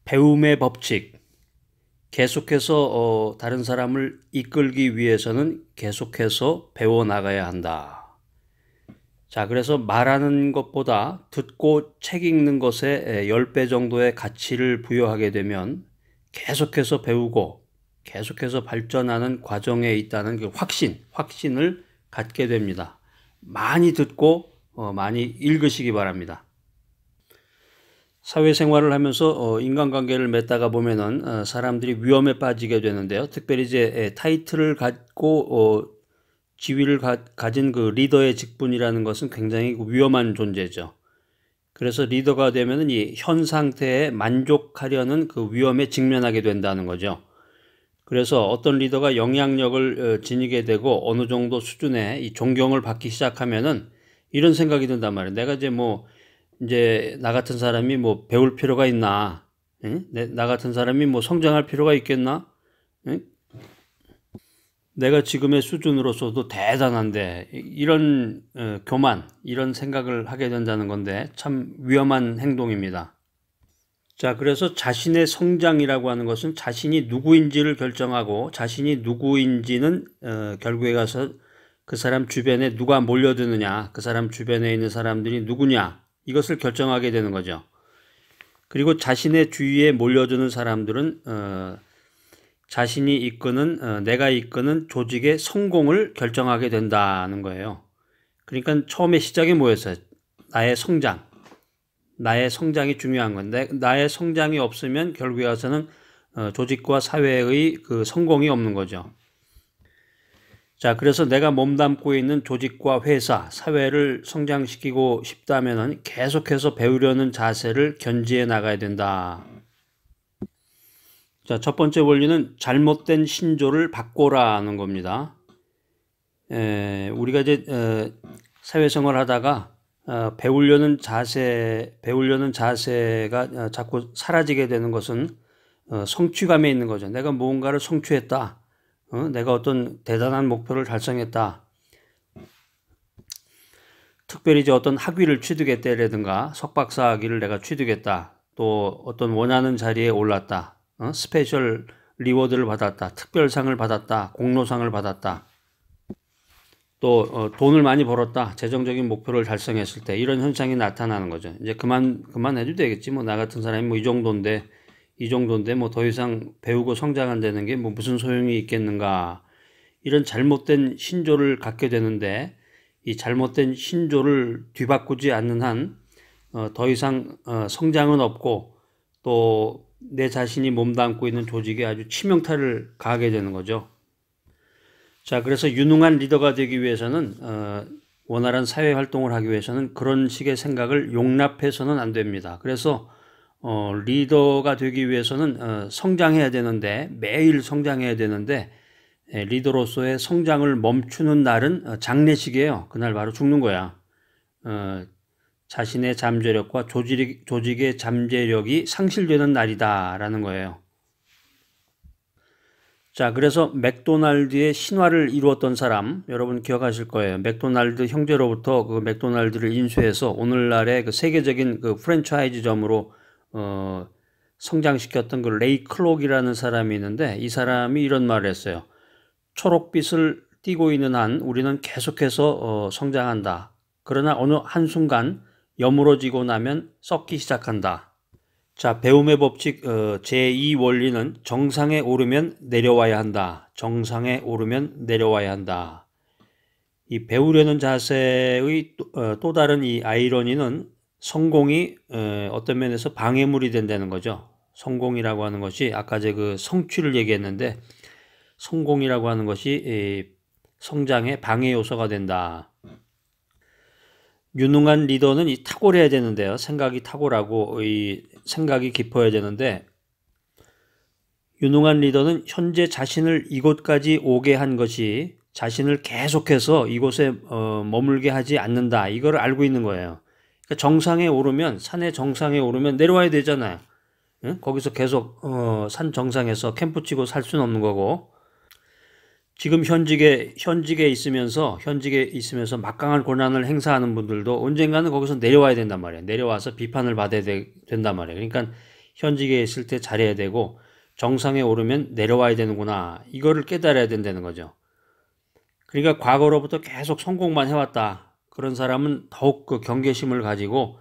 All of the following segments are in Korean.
배움의 법칙. 계속해서 다른 사람을 이끌기 위해서는 계속해서 배워나가야 한다. 자, 그래서 말하는 것보다 듣고 책 읽는 것에 10배 정도의 가치를 부여하게 되면 계속해서 배우고 계속해서 발전하는 과정에 있다는 그 확신을 갖게 됩니다. 많이 듣고 많이 읽으시기 바랍니다. 사회생활을 하면서 인간관계를 맺다가 보면은 사람들이 위험에 빠지게 되는데요. 특별히 이제 타이틀을 갖고 지위를 가진 그 리더의 직분이라는 것은 굉장히 위험한 존재죠. 그래서 리더가 되면은 이 현 상태에 만족하려는 그 위험에 직면하게 된다는 거죠. 그래서 어떤 리더가 영향력을 지니게 되고 어느 정도 수준의 이 존경을 받기 시작하면은 이런 생각이 든단 말이에요. 내가 이제 나 같은 사람이 뭐 배울 필요가 있나? 응? 나 같은 사람이 뭐 성장할 필요가 있겠나? 응? 내가 지금의 수준으로서도 대단한데 이런 교만, 이런 생각을 하게 된다는 건데 참 위험한 행동입니다. 자, 그래서 자신의 성장이라고 하는 것은 자신이 누구인지를 결정하고 자신이 누구인지는 결국에 가서 그 사람 주변에 누가 몰려드느냐, 그 사람 주변에 있는 사람들이 누구냐, 이것을 결정하게 되는 거죠. 그리고 자신의 주위에 몰려드는 사람들은 자신이 이끄는 내가 이끄는 조직의 성공을 결정하게 된다는 거예요. 그러니까 처음에 시작이 뭐였어요? 나의 성장. 나의 성장이 중요한 건데 나의 성장이 없으면 결국에 와서는 조직과 사회의 그 성공이 없는 거죠. 자, 그래서 내가 몸담고 있는 조직과 회사, 사회를 성장시키고 싶다면은 계속해서 배우려는 자세를 견지해 나가야 된다. 자, 첫 번째 원리는 잘못된 신조를 바꿔라는 겁니다. 우리가 이제 사회생활 하다가 배우려는 자세가 자꾸 사라지게 되는 것은 성취감에 있는 거죠. 내가 무언가를 성취했다. 내가 어떤 대단한 목표를 달성했다. 특별히 이제 어떤 학위를 취득했다라든가 석박사 학위를 내가 취득했다. 또 어떤 원하는 자리에 올랐다. 스페셜 리워드를 받았다. 특별상을 받았다. 공로상을 받았다. 또 돈을 많이 벌었다. 재정적인 목표를 달성했을 때 이런 현상이 나타나는 거죠. 이제 그만해도 되겠지. 뭐 나 같은 사람이 뭐 이 정도인데 뭐 더 이상 배우고 성장한다는 게 뭐 무슨 소용이 있겠는가. 이런 잘못된 신조를 갖게 되는데 이 잘못된 신조를 뒤바꾸지 않는 한 더 이상 성장은 없고 또 내 자신이 몸담고 있는 조직에 아주 치명타를 가하게 되는 거죠. 자, 그래서 유능한 리더가 되기 위해서는 원활한 사회 활동을 하기 위해서는 그런 식의 생각을 용납해서는 안 됩니다. 그래서 리더가 되기 위해서는 성장해야 되는데 매일 성장해야 되는데 리더로서의 성장을 멈추는 날은 장례식이에요. 그날 바로 죽는 거야. 자신의 잠재력과 조직의 잠재력이 상실되는 날이다라는 거예요. 자, 그래서 맥도날드의 신화를 이루었던 사람 여러분 기억하실 거예요. 맥도날드 형제로부터 그 맥도날드를 인수해서 오늘날의 그 세계적인 그 프랜차이즈점으로 성장시켰던 그 레이 클록이라는 사람이 있는데 이 사람이 이런 말을 했어요. 초록빛을 띠고 있는 한 우리는 계속해서 성장한다. 그러나 어느 한순간 여물어지고 나면 썩기 시작한다. 자, 배움의 법칙 제2 원리는 정상에 오르면 내려와야 한다. 정상에 오르면 내려와야 한다. 이 배우려는 자세의 또 다른 이 아이러니는 성공이 어떤 면에서 방해물이 된다는 거죠. 성공이라고 하는 것이 아까 그 성취를 얘기했는데 성공이라고 하는 것이 성장의 방해 요소가 된다. 유능한 리더는 탁월해야 되는데요. 생각이 탁월하고 생각이 깊어야 되는데 유능한 리더는 현재 자신을 이곳까지 오게 한 것이 자신을 계속해서 이곳에 머물게 하지 않는다. 이걸 알고 있는 거예요. 그러니까 정상에 오르면 산의 정상에 오르면 내려와야 되잖아요. 응? 거기서 계속 산 정상에서 캠프 치고 살 수는 없는 거고 지금 현직에 있으면서 막강한 권한을 행사하는 분들도 언젠가는 거기서 내려와야 된단 말이에요. 내려와서 비판을 받아야 된단 말이에요. 그러니까 현직에 있을 때 잘해야 되고 정상에 오르면 내려와야 되는구나. 이거를 깨달아야 된다는 거죠. 그러니까 과거로부터 계속 성공만 해왔다. 그런 사람은 더욱 그 경계심을 가지고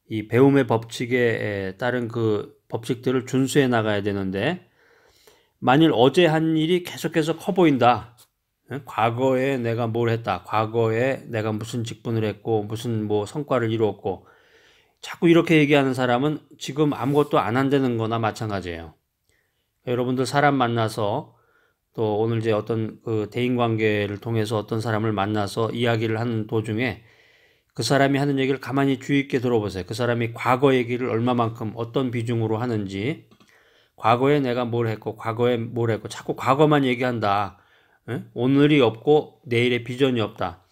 이 배움의 법칙에 따른 그 법칙들을 준수해 나가야 되는데, 만일 어제 한 일이 계속해서 커 보인다. 과거에 내가 뭘 했다. 과거에 내가 무슨 직분을 했고 무슨 뭐 성과를 이루었고, 자꾸 이렇게 얘기하는 사람은 지금 아무것도 안 한다는 거나 마찬가지예요. 여러분들 사람 만나서, 또 오늘 이제 어떤 그 대인관계를 통해서 어떤 사람을 만나서 이야기를 하는 도중에 그 사람이 하는 얘기를 가만히 주의 있게 들어보세요. 그 사람이 과거 얘기를 얼마만큼 어떤 비중으로 하는지, 과거에 내가 뭘 했고 과거에 뭘 했고, 자꾸 과거만 얘기한다. 오늘이 없고 내일의 비전이 없다.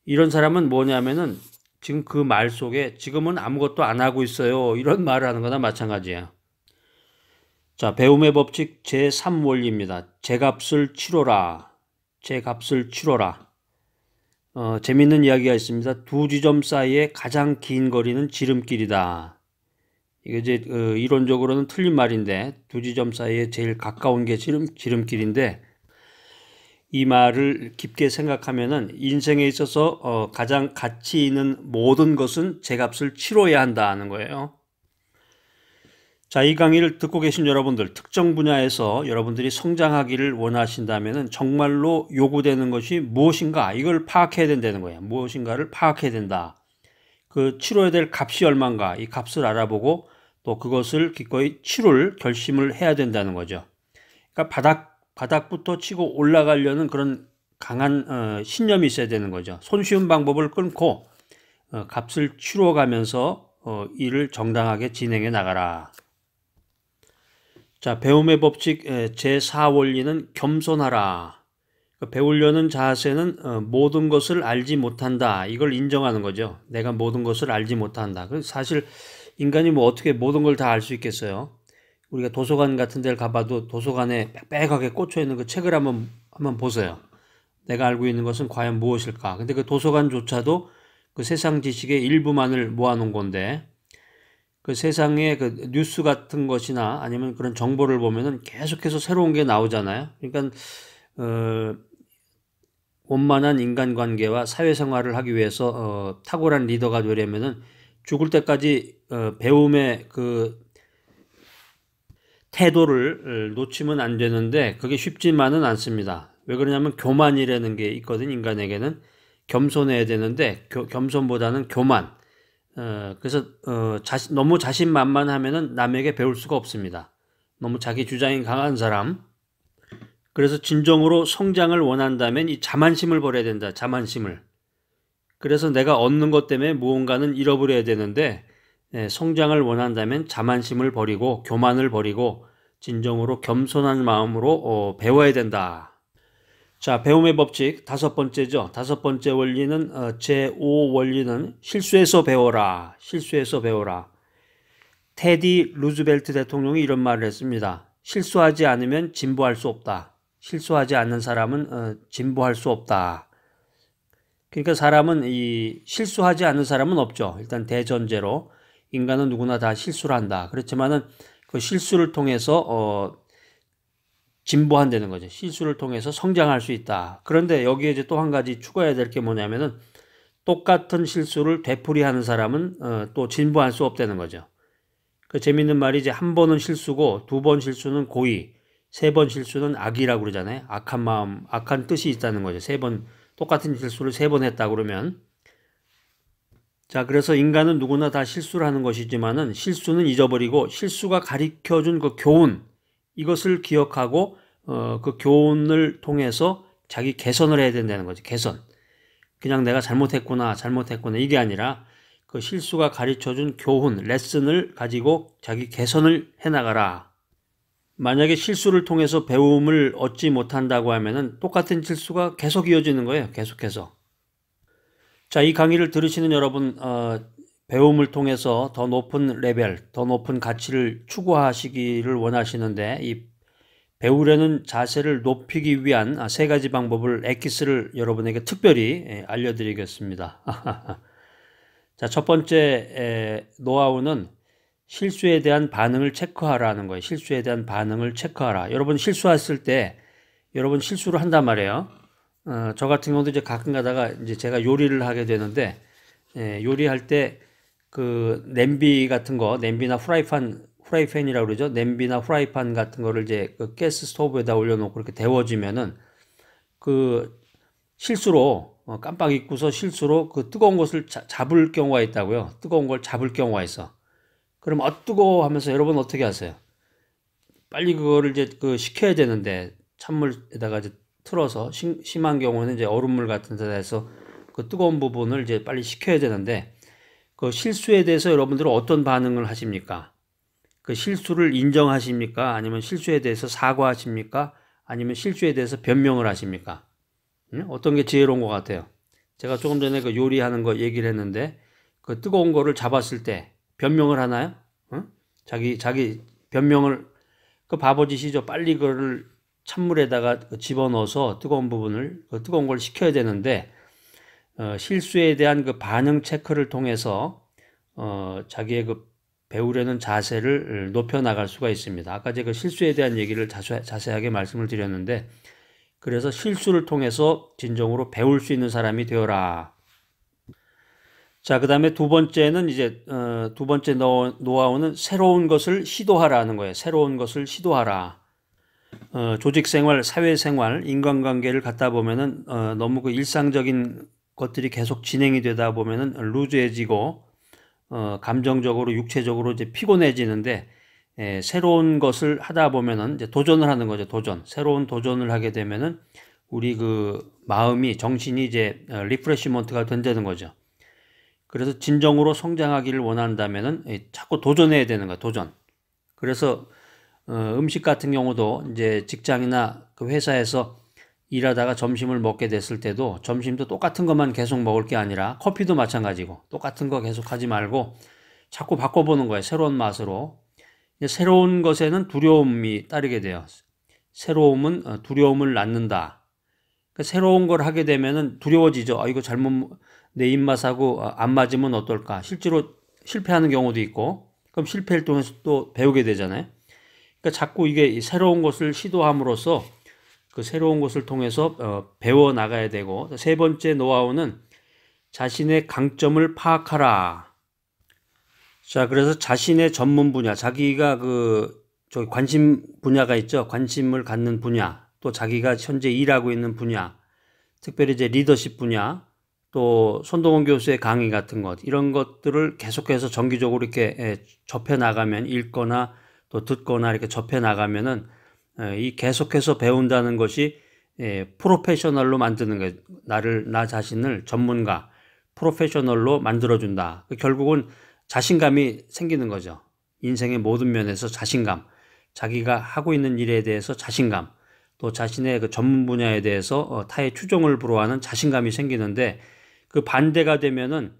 이런 사람은 뭐냐면은 지금 그 말 속에 지금은 아무것도 안 하고 있어요. 이런 말을 하는 거나 마찬가지야. 자, 배움의 법칙 제3원리입니다. 제값을 치러라. 제값을 치러라. 재밌는 이야기가 있습니다. 두 지점 사이에 가장 긴 거리는 지름길이다. 이게 이제 이론적으로는 틀린 말인데, 두 지점 사이에 제일 가까운 게 지름길인데, 이 말을 깊게 생각하면은 인생에 있어서 가장 가치 있는 모든 것은 제값을 치러야 한다는 거예요. 자, 이 강의를 듣고 계신 여러분들, 특정 분야에서 여러분들이 성장하기를 원하신다면은 정말로 요구되는 것이 무엇인가, 이걸 파악해야 된다는 거예요. 무엇인가를 파악해야 된다. 그 치러야 될 값이 얼마인가, 이 값을 알아보고 또 그것을 기꺼이 치를 결심을 해야 된다는 거죠. 그러니까 바닥부터 치고 올라가려는 그런 강한 신념이 있어야 되는 거죠. 손쉬운 방법을 끊고 값을 치러가면서 일을 정당하게 진행해 나가라. 자, 배움의 법칙 제4원리는 겸손하라. 배우려는 자세는 모든 것을 알지 못한다. 이걸 인정하는 거죠. 내가 모든 것을 알지 못한다. 사실 인간이 뭐 어떻게 모든 걸 다 알 수 있겠어요. 우리가 도서관 같은 데를 가봐도 도서관에 빽빽하게 꽂혀 있는 그 책을 한번 보세요. 내가 알고 있는 것은 과연 무엇일까? 근데 그 도서관조차도 그 세상 지식의 일부만을 모아놓은 건데, 그 세상에 그 뉴스 같은 것이나 아니면 그런 정보를 보면은 계속해서 새로운 게 나오잖아요. 그러니까 원만한 인간관계와 사회생활을 하기 위해서 탁월한 리더가 되려면은 죽을 때까지 배움의 그 태도를 놓치면 안 되는데, 그게 쉽지만은 않습니다. 왜 그러냐면 교만이라는 게 있거든. 인간에게는 겸손해야 되는데 겸손보다는 교만. 그래서 너무 자신만만하면은 남에게 배울 수가 없습니다. 너무 자기 주장이 강한 사람. 그래서 진정으로 성장을 원한다면 이 자만심을 버려야 된다. 자만심을. 그래서 내가 얻는 것 때문에 무언가는 잃어버려야 되는데, 성장을 원한다면 자만심을 버리고 교만을 버리고 진정으로 겸손한 마음으로 배워야 된다. 자, 배움의 법칙 5번째죠. 5번째 원리는 제5원리는 실수에서 배워라. 실수에서 배워라. 테디 루즈벨트 대통령이 이런 말을 했습니다. 실수하지 않으면 진보할 수 없다. 실수하지 않는 사람은 진보할 수 없다. 그러니까 사람은 실수하지 않는 사람은 없죠. 일단 대전제로 인간은 누구나 다 실수를 한다. 그렇지만은 그 실수를 통해서 진보한다는 거죠. 실수를 통해서 성장할 수 있다. 그런데 여기에 이제 또 한 가지 추가해야 될 게 뭐냐면은, 똑같은 실수를 되풀이하는 사람은 또 진보할 수 없다는 거죠. 그 재밌는 말이, 이제 한 번은 실수고 2번 실수는 고의, 3번 실수는 악이라고 그러잖아요. 악한 마음, 악한 뜻이 있다는 거죠. 똑같은 실수를 3번 했다 그러면. 자, 그래서 인간은 누구나 다 실수를 하는 것이지만은 실수는 잊어버리고 실수가 가르쳐준 그 교훈, 이것을 기억하고 그 교훈을 통해서 자기 개선을 해야 된다는 거지. 개선. 그냥 내가 잘못했구나 이게 아니라 그 실수가 가르쳐준 교훈, 레슨을 가지고 자기 개선을 해나가라. 만약에 실수를 통해서 배움을 얻지 못한다고 하면은 똑같은 실수가 계속 이어지는 거예요. 계속해서. 자, 이 강의를 들으시는 여러분, 배움을 통해서 더 높은 레벨, 더 높은 가치를 추구하시기를 원하시는데, 이 배우려는 자세를 높이기 위한 3가지 방법을 엑기스를 여러분에게 특별히 알려드리겠습니다. 자, 첫 번째 노하우는 실수에 대한 반응을 체크하라는 거예요. 실수에 대한 반응을 체크하라. 여러분 실수했을 때 여러분 실수를 한단 말이에요. 저 같은 경우도 이제 가끔 가다가 이제 제가 요리를 하게 되는데 요리할 때 그 냄비 같은 거, 냄비나 프라이팬이라고 그러죠. 냄비나 프라이팬 같은 거를 이제 그 가스 스토브에다 올려놓고 이렇게 데워지면은 그 실수로 깜빡 잊고서 실수로 그 뜨거운 것을 잡을 경우가 있다고요. 뜨거운 걸 잡을 경우가 있어. 그럼 뜨거워 하면서 여러분 어떻게 하세요? 빨리 그거를 이제 그 식혀야 되는데 찬물에다가 이제 틀어서 심한 경우는 이제 얼음물 같은 데서 그 뜨거운 부분을 이제 빨리 식혀야 되는데 그 실수에 대해서 여러분들은 어떤 반응을 하십니까? 그 실수를 인정하십니까? 아니면 실수에 대해서 사과하십니까? 아니면 실수에 대해서 변명을 하십니까? 어떤 게 지혜로운 것 같아요? 제가 조금 전에 그 요리하는 거 얘기를 했는데 그 뜨거운 거를 잡았을 때 변명을 하나요? 자기 변명을 그 바보짓이죠. 빨리 그거를 찬물에다가 집어넣어서 뜨거운 부분을 그 뜨거운 걸 식혀야 되는데 실수에 대한 그 반응 체크를 통해서 자기의 그 배우려는 자세를 높여 나갈 수가 있습니다. 아까 제가 실수에 대한 얘기를 자세하게 말씀을 드렸는데 그래서 실수를 통해서 진정으로 배울 수 있는 사람이 되어라. 자, 그 다음에 두 번째는 이제 두 번째 노하우는 새로운 것을 시도하라는 거예요. 새로운 것을 시도하라. 조직생활, 사회생활, 인간관계를 갖다 보면은 너무 그 일상적인 것들이 계속 진행이 되다 보면은 루즈해지고 감정적으로 육체적으로 이제 피곤해지는데 새로운 것을 하다 보면은 이제 도전을 하는 거죠. 새로운 도전을 하게 되면은 우리 그 마음이 정신이 이제 리프레시먼트가 된다는 거죠. 그래서 진정으로 성장하기를 원한다면은 자꾸 도전해야 되는 거야. 도전. 그래서 음식 같은 경우도 이제 직장이나 그 회사에서 일하다가 점심을 먹게 됐을 때도 점심도 똑같은 것만 계속 먹을 게 아니라 커피도 마찬가지고 똑같은 거 계속 하지 말고 자꾸 바꿔보는 거예요. 새로운 맛으로. 새로운 것에는 두려움이 따르게 돼요. 새로움은 두려움을 낳는다. 그러니까 새로운 걸 하게 되면은 두려워지죠. 이거 잘못 내 입맛하고 안 맞으면 어떨까? 실제로 실패하는 경우도 있고 그럼 실패를 통해서 또 배우게 되잖아요. 그러니까 자꾸 이게 새로운 것을 시도함으로써 그 새로운 것을 통해서 배워 나가야 되고 세 번째 노하우는 자신의 강점을 파악하라. 자, 그래서 자신의 전문 분야, 자기가 관심 분야가 있죠. 관심을 갖는 분야, 또 자기가 현재 일하고 있는 분야, 특별히 이제 리더십 분야, 또 손동원 교수의 강의 같은 것, 이런 것들을 계속해서 정기적으로 이렇게 접해 나가면 읽거나 또 듣거나 이렇게 접해 나가면은 이 계속해서 배운다는 것이 프로페셔널로 만드는 거예요. 나 자신을 전문가, 프로페셔널로 만들어준다. 결국은 자신감이 생기는 거죠. 인생의 모든 면에서 자신감, 자기가 하고 있는 일에 대해서 자신감, 또 자신의 그 전문 분야에 대해서 타의 추종을 불허하는 자신감이 생기는데 그 반대가 되면은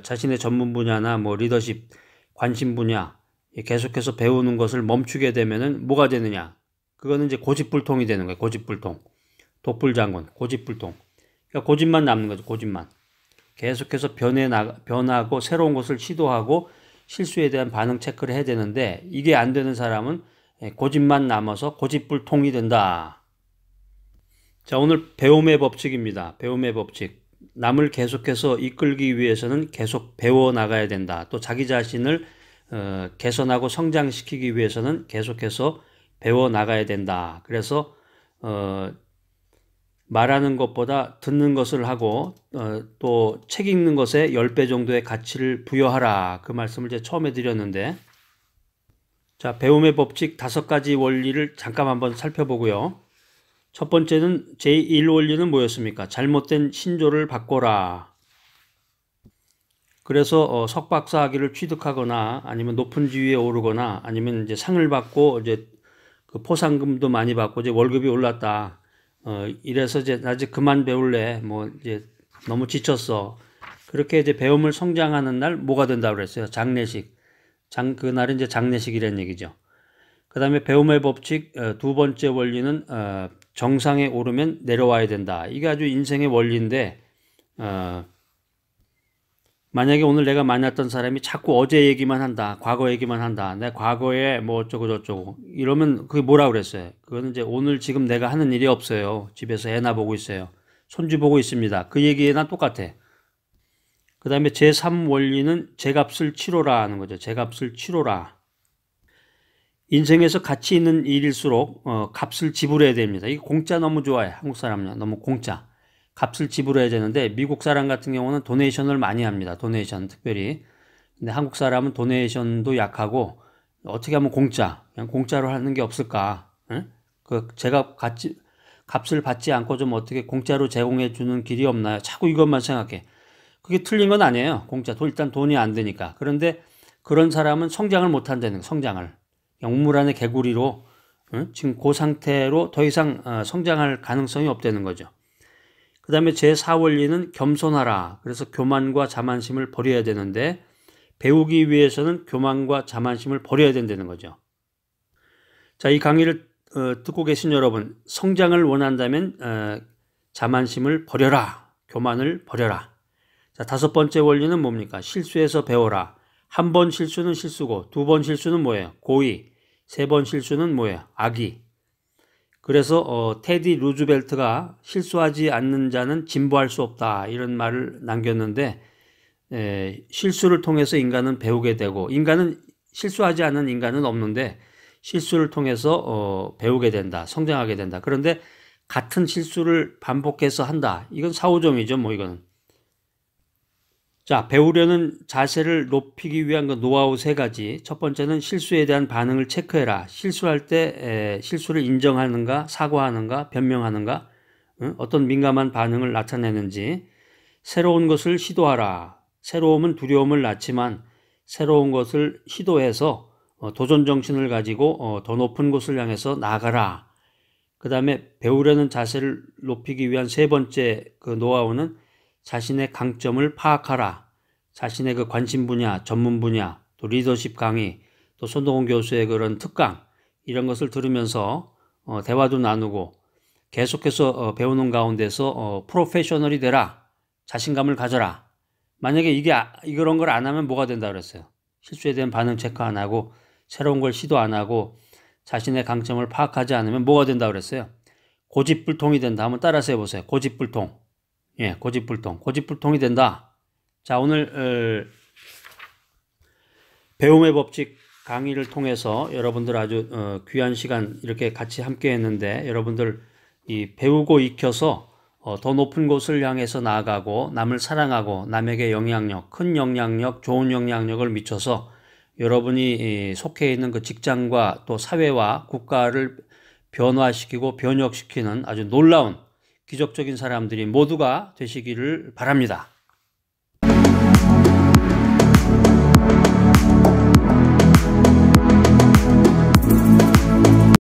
자신의 전문 분야나 뭐 리더십, 관심 분야 계속해서 배우는 것을 멈추게 되면은 뭐가 되느냐? 그거는 이제 고집불통이 되는 거예요. 고집불통. 독불장군, 고집불통. 그러니까 고집만 남는 거죠. 고집만. 계속해서 변하고 새로운 것을 시도하고 실수에 대한 반응 체크를 해야 되는데 이게 안 되는 사람은 고집만 남아서 고집불통이 된다. 자, 오늘 배움의 법칙입니다. 배움의 법칙. 남을 계속해서 이끌기 위해서는 계속 배워 나가야 된다. 또 자기 자신을 개선하고 성장시키기 위해서는 계속해서 배워 나가야 된다. 그래서 말하는 것보다 듣는 것을 하고 또 책 읽는 것에 10배 정도의 가치를 부여하라. 그 말씀을 이제 처음에 드렸는데 자, 배움의 법칙 5가지 원리를 잠깐 한번 살펴보고요. 첫 번째는 제1 원리는 뭐였습니까? 잘못된 신조를 바꿔라. 그래서 석박사 학위를 취득하거나 아니면 높은 지위에 오르거나 아니면 이제 상을 받고 이제 그 포상금도 많이 받고 이제 월급이 올랐다. 이래서 이제 나 이제 그만 배울래. 뭐 이제 너무 지쳤어. 그렇게 이제 배움을 성장하는 날 뭐가 된다고 그랬어요? 장례식. 그날은 이제 장례식이라는 얘기죠. 그 다음에 배움의 법칙 두 번째 원리는 정상에 오르면 내려와야 된다. 이게 아주 인생의 원리인데 만약에 오늘 내가 만났던 사람이 자꾸 어제 얘기만 한다, 과거 얘기만 한다, 내 과거에 뭐 어쩌고 저쩌고 이러면 그게 뭐라 그랬어요? 그거는 이제 오늘 지금 내가 하는 일이 없어요. 집에서 애나 보고 있어요. 손주 보고 있습니다. 그 얘기나 똑같아. 그 다음에 제3 원리는 제값을 치러라 하는 거죠. 제값을 치러라. 인생에서 가치 있는 일일수록 값을 지불해야 됩니다. 이게 공짜 너무 좋아해. 한국 사람은요. 너무 공짜. 값을 지불해야 되는데 미국 사람 같은 경우는 도네이션을 많이 합니다. 도네이션 특별히. 근데 한국 사람은 도네이션도 약하고 어떻게 하면 공짜. 그냥 공짜로 하는 게 없을까. 응? 제가 값을 받지 않고 좀 어떻게 공짜로 제공해 주는 길이 없나요? 자꾸 이것만 생각해. 그게 틀린 건 아니에요. 공짜. 일단 돈이 안 되니까. 그런데 그런 사람은 성장을 못 한다는 거예요. 성장을. 그냥 우물 안의 개구리로 지금 그 상태로 더 이상 성장할 가능성이 없다는 거죠. 그 다음에 제4원리는 겸손하라. 그래서 교만과 자만심을 버려야 되는데 배우기 위해서는 교만과 자만심을 버려야 된다는 거죠. 자, 이 강의를 듣고 계신 여러분, 성장을 원한다면 자만심을 버려라. 교만을 버려라. 자, 5번째 원리는 뭡니까? 실수해서 배워라. 한 번 실수는 실수고 2번 실수는 뭐예요? 고의. 3번 실수는 뭐예요? 악의. 그래서 테디 루즈벨트가 실수하지 않는 자는 진보할 수 없다 이런 말을 남겼는데 실수를 통해서 인간은 배우게 되고 인간은 실수하지 않는 인간은 없는데 실수를 통해서 배우게 된다. 성장하게 된다. 그런데 같은 실수를 반복해서 한다. 이건 사후점이죠. 뭐 이거는. 자, 배우려는 자세를 높이기 위한 그 노하우 3가지. 첫 번째는 실수에 대한 반응을 체크해라. 실수할 때 실수를 인정하는가, 사과하는가, 변명하는가, 어떤 민감한 반응을 나타내는지. 새로운 것을 시도하라. 새로움은 두려움을 낳지만 새로운 것을 시도해서 도전 정신을 가지고 더 높은 곳을 향해서 나아가라. 그 다음에 배우려는 자세를 높이기 위한 3번째 그 노하우는 자신의 강점을 파악하라. 자신의 그 관심 분야, 전문 분야, 또 리더십 강의, 또 손동훈 교수의 그런 특강 이런 것을 들으면서 대화도 나누고 계속해서 배우는 가운데서 프로페셔널이 되라. 자신감을 가져라. 만약에 이런 걸 안 하면 뭐가 된다 그랬어요? 실수에 대한 반응 체크 안 하고 새로운 걸 시도 안 하고 자신의 강점을 파악하지 않으면 뭐가 된다 그랬어요? 고집불통이 된다. 한번 따라서 해보세요. 고집불통. 예, 고집불통. 고집불통이 된다. 자, 오늘 배움의 법칙 강의를 통해서 여러분들 아주 귀한 시간 이렇게 같이 함께 했는데 여러분들 이 배우고 익혀서 더 높은 곳을 향해서 나아가고 남을 사랑하고 남에게 영향력, 큰 영향력, 좋은 영향력을 미쳐서 여러분이 속해 있는 그 직장과 또 사회와 국가를 변화시키고 변혁시키는 아주 놀라운 기적적인 사람들이 모두가 되시기를 바랍니다.